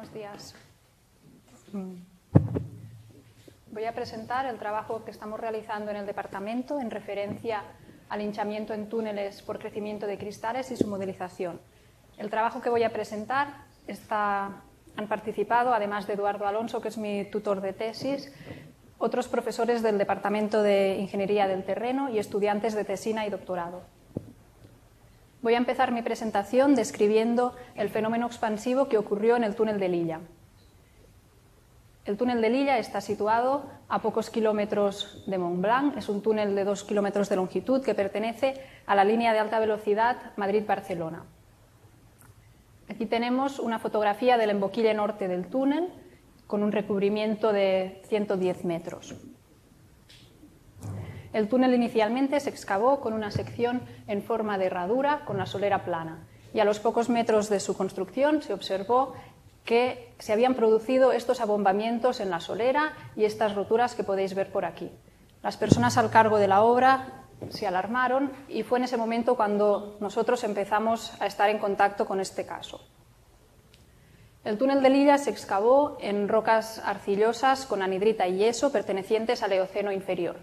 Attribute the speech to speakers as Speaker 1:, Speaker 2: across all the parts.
Speaker 1: Buenos días. Voy a presentar el trabajo que estamos realizando en el departamento en referencia al hinchamiento en túneles por crecimiento de cristales y su modelización. El trabajo que voy a presentar han participado, además de Eduardo Alonso, que es mi tutor de tesis, otros profesores del Departamento de Ingeniería del Terreno y estudiantes de tesina y doctorado. Voy a empezar mi presentación describiendo el fenómeno expansivo que ocurrió en el túnel de Lilla. El túnel de Lilla está situado a pocos kilómetros de Montblanc. Es un túnel de 2 kilómetros de longitud que pertenece a la línea de alta velocidad Madrid-Barcelona. Aquí tenemos una fotografía del emboquille norte del túnel con un recubrimiento de 110 metros. El túnel inicialmente se excavó con una sección en forma de herradura con la solera plana y a los pocos metros de su construcción se observó que se habían producido estos abombamientos en la solera y estas roturas que podéis ver por aquí. Las personas al cargo de la obra se alarmaron y fue en ese momento cuando nosotros empezamos a estar en contacto con este caso. El túnel de Lilla se excavó en rocas arcillosas con anhidrita y yeso pertenecientes al Eoceno inferior,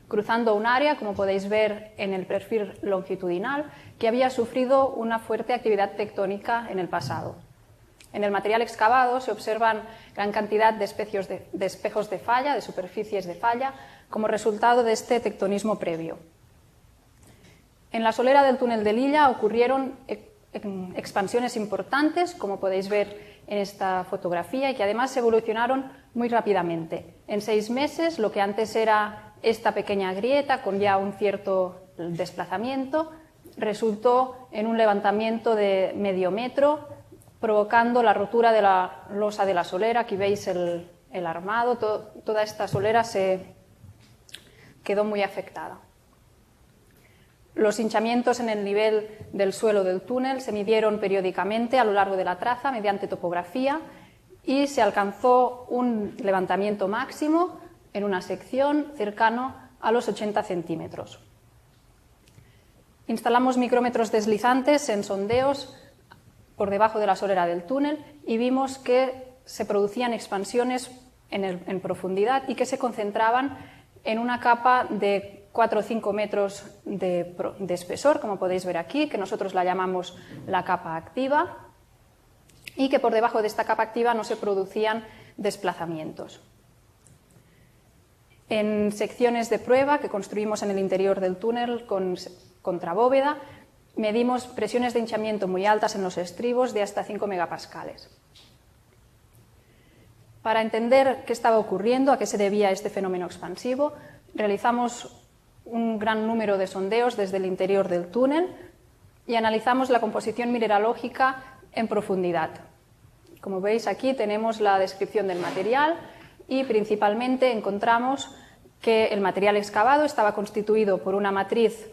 Speaker 1: cruzando un área, como podéis ver en el perfil longitudinal, que había sufrido una fuerte actividad tectónica en el pasado. En el material excavado se observan gran cantidad de espejos de falla, de superficies de falla, como resultado de este tectonismo previo. En la solera del túnel de Lilla ocurrieron expansiones importantes, como podéis ver en esta fotografía, y que además evolucionaron muy rápidamente. En 6 meses, lo que antes era esta pequeña grieta con ya un cierto desplazamiento resultó en un levantamiento de medio metro, provocando la rotura de la losa de la solera. Aquí veis el armado, toda esta solera se quedó muy afectada. Los hinchamientos en el nivel del suelo del túnel se midieron periódicamente a lo largo de la traza mediante topografía y se alcanzó un levantamiento máximo en una sección cercano a los 80 centímetros. Instalamos micrómetros deslizantes en sondeos por debajo de la solera del túnel y vimos que se producían expansiones en profundidad y que se concentraban en una capa de 4 o 5 metros de espesor, como podéis ver aquí, que nosotros la llamamos la capa activa, y que por debajo de esta capa activa no se producían desplazamientos. En secciones de prueba que construimos en el interior del túnel con contrabóveda, medimos presiones de hinchamiento muy altas en los estribos de hasta 5 megapascales. Para entender qué estaba ocurriendo, a qué se debía este fenómeno expansivo, realizamos un gran número de sondeos desde el interior del túnel y analizamos la composición mineralógica en profundidad. Como veis, aquí tenemos la descripción del material y principalmente encontramos que el material excavado estaba constituido por una matriz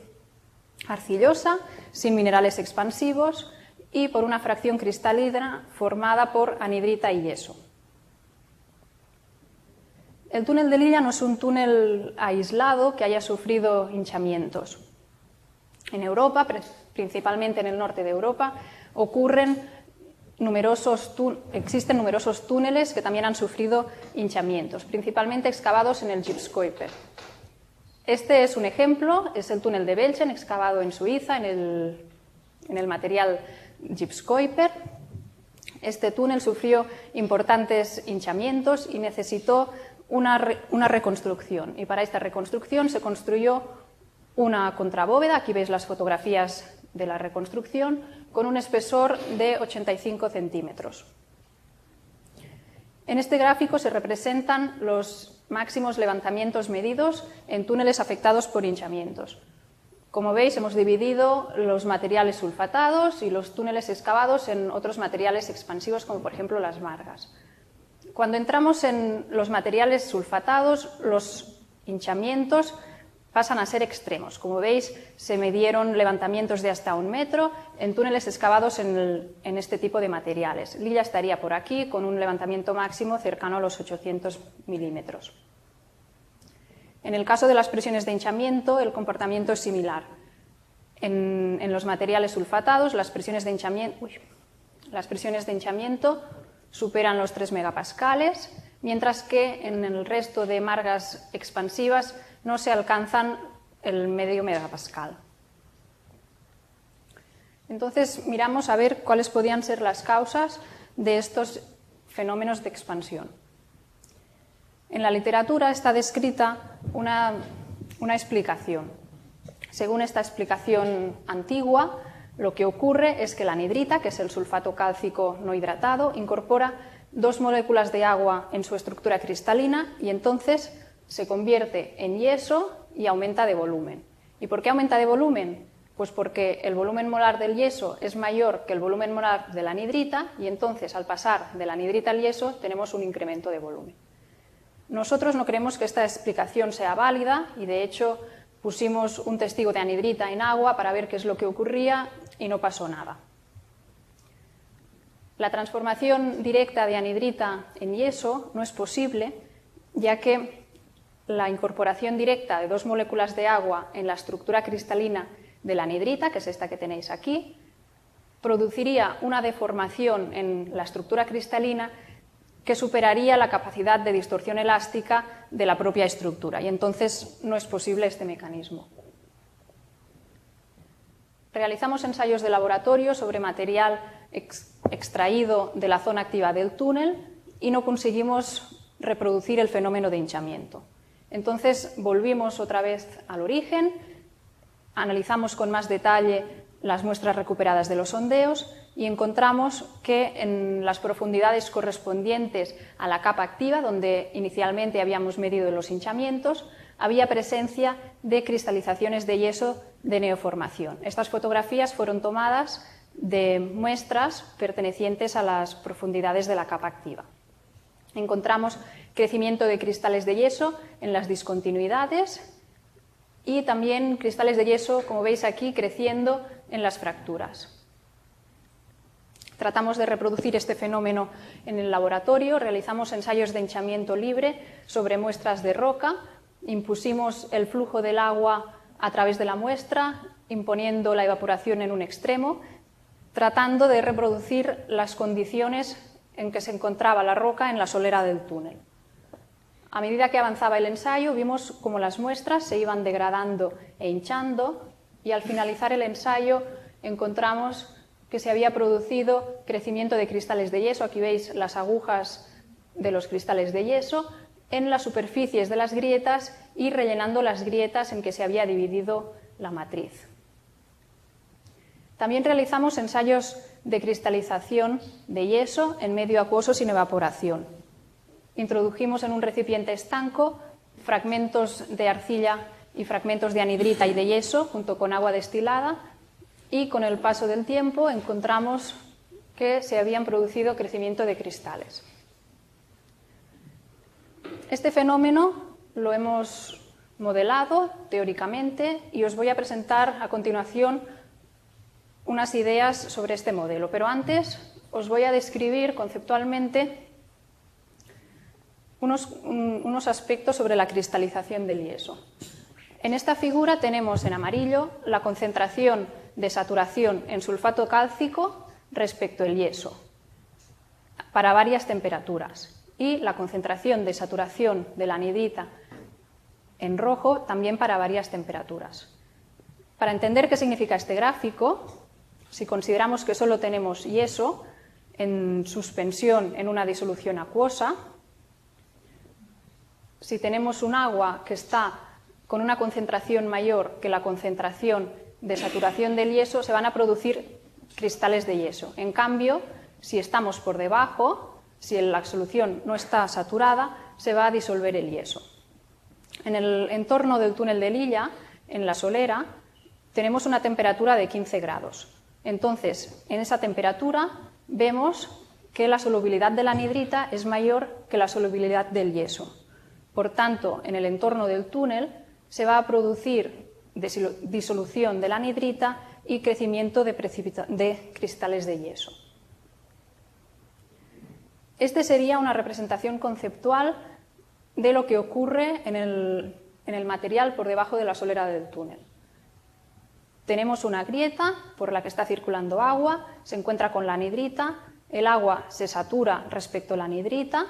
Speaker 1: arcillosa, sin minerales expansivos, y por una fracción cristalina formada por anhidrita y yeso. El túnel de Lilla no es un túnel aislado que haya sufrido hinchamientos. En Europa, principalmente en el norte de Europa, existen numerosos túneles que también han sufrido hinchamientos, principalmente excavados en el Gypskuiper. Este es un ejemplo, es el túnel de Belchen, excavado en Suiza, en el material Gypskuiper. Este túnel sufrió importantes hinchamientos y necesitó una reconstrucción. Y para esta reconstrucción se construyó una contrabóveda, aquí veis las fotografías de la reconstrucción, con un espesor de 85 centímetros. En este gráfico se representan los máximos levantamientos medidos en túneles afectados por hinchamientos. Como veis, hemos dividido los materiales sulfatados y los túneles excavados en otros materiales expansivos, como por ejemplo las margas. Cuando entramos en los materiales sulfatados, los hinchamientos pasan a ser extremos. Como veis, se midieron levantamientos de hasta 1 metro en túneles excavados en este tipo de materiales. Lilla estaría por aquí con un levantamiento máximo cercano a los 800 milímetros. En el caso de las presiones de hinchamiento, el comportamiento es similar. En los materiales sulfatados, las presiones de hinchamiento superan los 3 megapascales, mientras que en el resto de margas expansivas no se alcanzan el medio megapascal. Entonces miramos a ver cuáles podían ser las causas de estos fenómenos de expansión. En la literatura está descrita una explicación. Según esta explicación antigua, lo que ocurre es que la anhidrita, que es el sulfato cálcico no hidratado, incorpora 2 moléculas de agua en su estructura cristalina y entonces se convierte en yeso y aumenta de volumen. ¿Y por qué aumenta de volumen? Pues porque el volumen molar del yeso es mayor que el volumen molar de la anhidrita y entonces al pasar de la anhidrita al yeso tenemos un incremento de volumen. Nosotros no creemos que esta explicación sea válida y de hecho pusimos un testigo de anhidrita en agua para ver qué es lo que ocurría y no pasó nada. La transformación directa de anhidrita en yeso no es posible, ya que la incorporación directa de 2 moléculas de agua en la estructura cristalina de la anhidrita, que es esta que tenéis aquí, produciría una deformación en la estructura cristalina que superaría la capacidad de distorsión elástica de la propia estructura, y entonces no es posible este mecanismo. Realizamos ensayos de laboratorio sobre material extraído de la zona activa del túnel y no conseguimos reproducir el fenómeno de hinchamiento. Entonces volvimos otra vez al origen, analizamos con más detalle las muestras recuperadas de los sondeos y encontramos que en las profundidades correspondientes a la capa activa, donde inicialmente habíamos medido los hinchamientos, había presencia de cristalizaciones de yeso de neoformación. Estas fotografías fueron tomadas de muestras pertenecientes a las profundidades de la capa activa. Encontramos crecimiento de cristales de yeso en las discontinuidades y también cristales de yeso, como veis aquí, creciendo en las fracturas. Tratamos de reproducir este fenómeno en el laboratorio, realizamos ensayos de hinchamiento libre sobre muestras de roca, impusimos el flujo del agua a través de la muestra, imponiendo la evaporación en un extremo, tratando de reproducir las condiciones en que se encontraba la roca en la solera del túnel. A medida que avanzaba el ensayo, vimos cómo las muestras se iban degradando e hinchando y al finalizar el ensayo encontramos que se había producido crecimiento de cristales de yeso. Aquí veis las agujas de los cristales de yeso en las superficies de las grietas y rellenando las grietas en que se había dividido la matriz. También realizamos ensayos de cristalización de yeso en medio acuoso sin evaporación. Introdujimos en un recipiente estanco fragmentos de arcilla y fragmentos de anhidrita y de yeso junto con agua destilada y con el paso del tiempo encontramos que se habían producido crecimiento de cristales. Este fenómeno lo hemos modelado teóricamente y os voy a presentar a continuación unas ideas sobre este modelo, pero antes os voy a describir conceptualmente unos aspectos sobre la cristalización del yeso. En esta figura tenemos en amarillo la concentración de saturación en sulfato cálcico respecto al yeso para varias temperaturas y la concentración de saturación de la anhidrita en rojo también para varias temperaturas. Para entender qué significa este gráfico, si consideramos que solo tenemos yeso en suspensión en una disolución acuosa, si tenemos un agua que está con una concentración mayor que la concentración de saturación del yeso, se van a producir cristales de yeso. En cambio, si estamos por debajo, si la solución no está saturada, se va a disolver el yeso. En el entorno del túnel de Lilla, en la solera, tenemos una temperatura de 15 grados. Entonces, en esa temperatura vemos que la solubilidad de la anhidrita es mayor que la solubilidad del yeso. Por tanto, en el entorno del túnel se va a producir disolución de la anhidrita y crecimiento de cristales de yeso. Esta sería una representación conceptual de lo que ocurre en el material por debajo de la solera del túnel. Tenemos una grieta por la que está circulando agua, se encuentra con la anhidrita, el agua se satura respecto a la anhidrita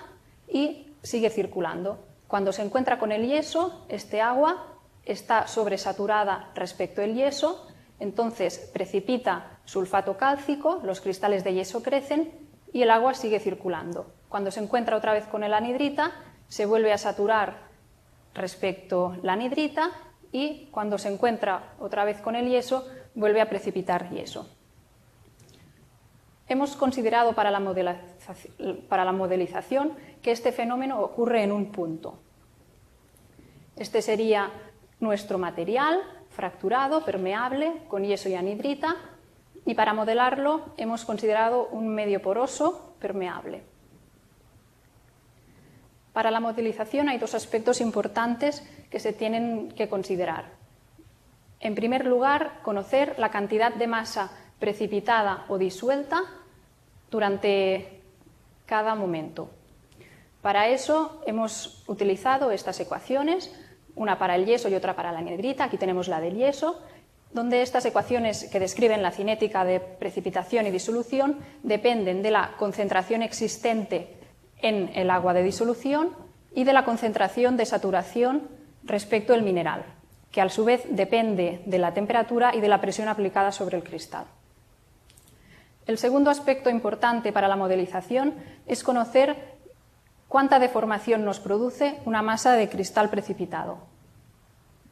Speaker 1: y sigue circulando. Cuando se encuentra con el yeso, este agua está sobresaturada respecto al yeso, entonces precipita sulfato cálcico, los cristales de yeso crecen y el agua sigue circulando. Cuando se encuentra otra vez con el anhidrita, se vuelve a saturar respecto a la anhidrita y cuando se encuentra otra vez con el yeso, vuelve a precipitar yeso. Hemos considerado para la modelización que este fenómeno ocurre en un punto. Este sería nuestro material fracturado, permeable, con yeso y anhidrita, y para modelarlo hemos considerado un medio poroso permeable. Para la modelización hay dos aspectos importantes que se tienen que considerar. En primer lugar, conocer la cantidad de masa precipitada o disuelta durante cada momento. Para eso hemos utilizado estas ecuaciones, una para el yeso y otra para la anhidrita. Aquí tenemos la del yeso, donde estas ecuaciones que describen la cinética de precipitación y disolución dependen de la concentración existente en el agua de disolución y de la concentración de saturación respecto al mineral, que a su vez depende de la temperatura y de la presión aplicada sobre el cristal. El segundo aspecto importante para la modelización es conocer cuánta deformación nos produce una masa de cristal precipitado.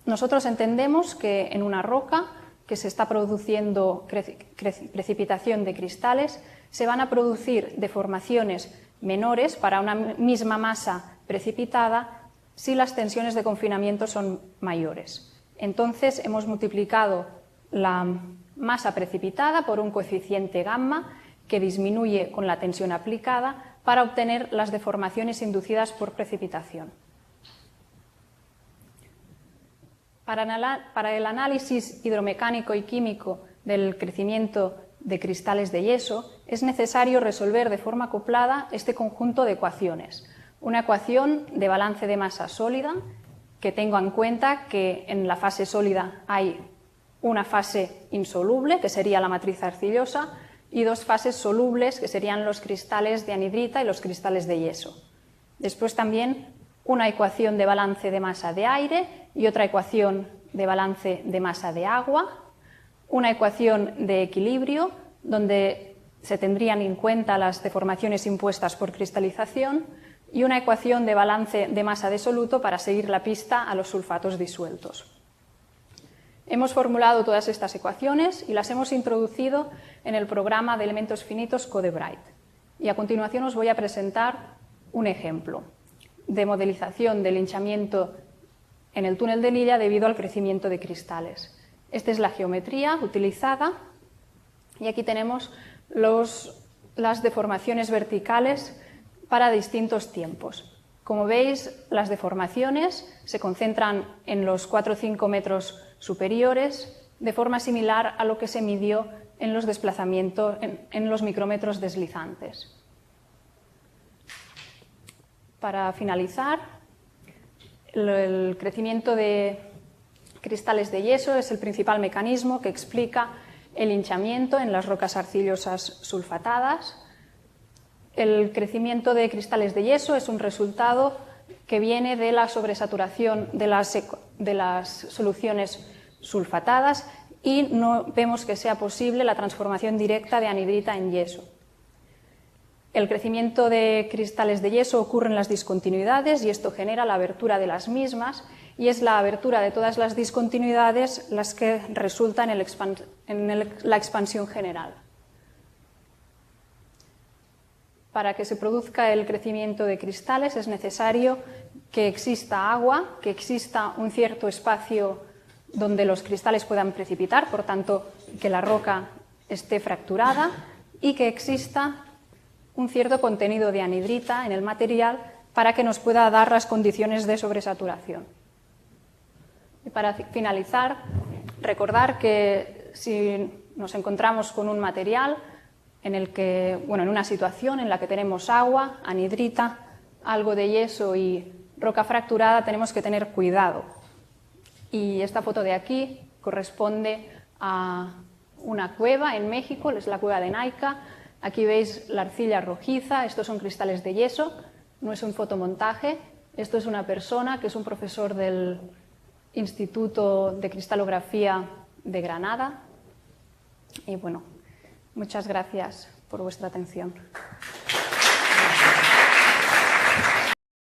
Speaker 1: Nosotros entendemos que en una roca que se está produciendo precipitación de cristales se van a producir deformaciones menores para una misma masa precipitada si las tensiones de confinamiento son mayores. Entonces hemos multiplicado la masa precipitada por un coeficiente gamma que disminuye con la tensión aplicada para obtener las deformaciones inducidas por precipitación. Para el análisis hidromecánico y químico del crecimiento de cristales de yeso es necesario resolver de forma acoplada este conjunto de ecuaciones. Una ecuación de balance de masa sólida que tenga en cuenta que en la fase sólida hay una fase insoluble, que sería la matriz arcillosa, y dos fases solubles, que serían los cristales de anhidrita y los cristales de yeso. Después también una ecuación de balance de masa de aire y otra ecuación de balance de masa de agua, una ecuación de equilibrio, donde se tendrían en cuenta las deformaciones impuestas por cristalización, y una ecuación de balance de masa de soluto para seguir la pista a los sulfatos disueltos. Hemos formulado todas estas ecuaciones y las hemos introducido en el programa de elementos finitos Code-Bright. Y a continuación os voy a presentar un ejemplo de modelización del hinchamiento en el túnel de Lilla debido al crecimiento de cristales. Esta es la geometría utilizada y aquí tenemos las deformaciones verticales para distintos tiempos. Como veis, las deformaciones se concentran en los 4 o 5 metros superiores, de forma similar a lo que se midió en los desplazamientos, en los micrómetros deslizantes. Para finalizar, el crecimiento de cristales de yeso es el principal mecanismo que explica el hinchamiento en las rocas arcillosas sulfatadas. El crecimiento de cristales de yeso es un resultado que viene de la sobresaturación de las soluciones sulfatadas y no vemos que sea posible la transformación directa de anhidrita en yeso. El crecimiento de cristales de yeso ocurre en las discontinuidades y esto genera la abertura de las mismas y es la abertura de todas las discontinuidades las que resultan en la expansión general. Para que se produzca el crecimiento de cristales es necesario que exista agua, que exista un cierto espacio donde los cristales puedan precipitar, por tanto, que la roca esté fracturada y que exista un cierto contenido de anhidrita en el material para que nos pueda dar las condiciones de sobresaturación. Y para finalizar, recordar que si nos encontramos con un material en una situación en la que tenemos agua, anhidrita, algo de yeso y roca fracturada, tenemos que tener cuidado. Y esta foto de aquí corresponde a una cueva en México, es la cueva de Naica. Aquí veis la arcilla rojiza, estos son cristales de yeso, no es un fotomontaje. Esto es una persona que es un profesor del Instituto de Cristalografía de Granada. Y bueno, muchas gracias por vuestra atención.